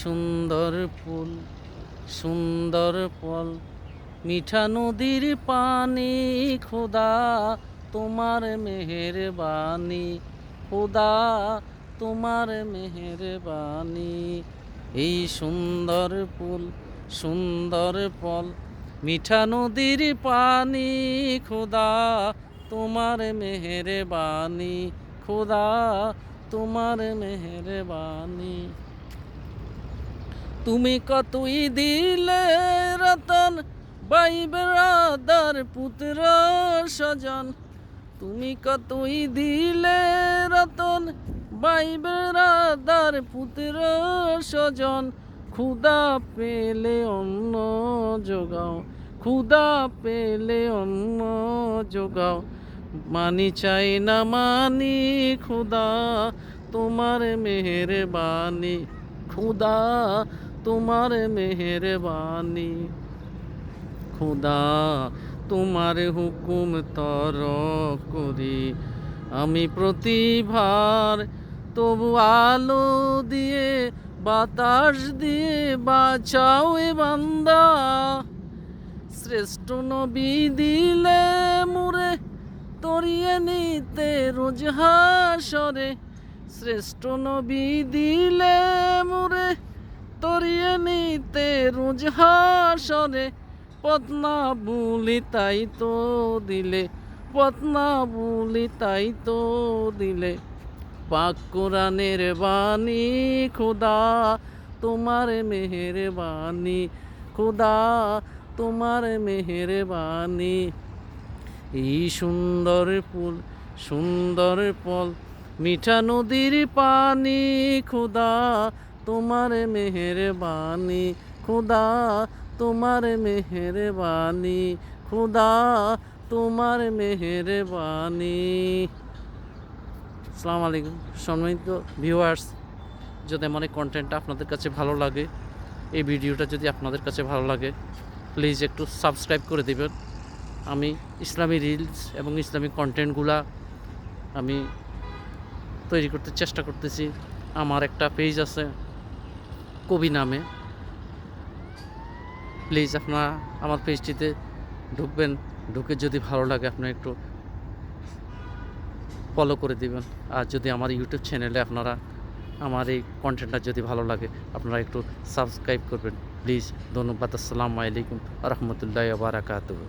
সুন্দর ফুল সুন্দর ফল মিঠা নদীর পানি খোদা তোমার মেহেরবানি খোদা তোমার মেহেরবানি। এই সুন্দর ফুল সুন্দর ফল মিঠা নদীর পানি খোদা তোমার মেহেরবানি খোদা তোমার মেহেরবানি। তুমি কতই দিলে রতন ভাই বেরাদার পুত্র স্বজন। তুমি কতই দিলে রতন ভাই বেরাদার পুত্র স্বজন। ক্ষুধা পেলে অন্ন যোগাও ক্ষুধা পেলে অন্ন যোগাও। মানি চাই না মানি খোদা তোমার মেহেরবানি খোদা তোমার মেহেরবানি। খোদা তোমার হুকুম তর করি আমি প্রতিভার, তবু আলো দিয়ে বাতাস দিয়ে বাঁচাও এ বান্দা। শ্রেষ্ঠ নবী দিলে মুরে তরিয়ে নিতে রোজ হাসরে। শ্রেষ্ঠ নবী দিলে মুরে তরিয়ে নিতে রোজ হাসরে। পথনা বুলি তাই তো দিলে পথনা বুলি তাই তো দিলে। পাক কোরআনের বাণী খোদা তোমার মেহেরবানি খোদা তোমার মেহেরবানি। এই সুন্দর ফুল সুন্দর ফল মিঠা নদীর পানি খোদা তোমার মেহেরবানি খোদা তোমার মেহেরবানি খোদা তোমার মেহেরবানি। আসসালামু আলাইকুম সম্মানিত ভিউয়ার্স, যদি আমার এই কন্টেন্টটা আপনাদের কাছে ভালো লাগে, এই ভিডিওটা যদি আপনাদের কাছে ভালো লাগে, প্লিজ একটু সাবস্ক্রাইব করে দেবেন। আমি ইসলামী রিলস এবং ইসলামিক কন্টেন্টগুলা আমি তৈরি করতে চেষ্টা করতেছি। আমার একটা পেজ আছে কবি নামে, প্লিজ আপনারা আমার পেজটিতে ঢুকবেন, ঢুকে যদি ভালো লাগে আপনারা একটু ফলো করে দিবেন। আর যদি আমার ইউটিউব চ্যানেলে আপনারা আমার এই কন্টেন্টটা যদি ভালো লাগে আপনারা একটু সাবস্ক্রাইব করবেন প্লিজ। ধন্যবাদ। আসসালামু আলাইকুম ওয়া রাহমাতুল্লাহি ওয়া বারাকাতুহু।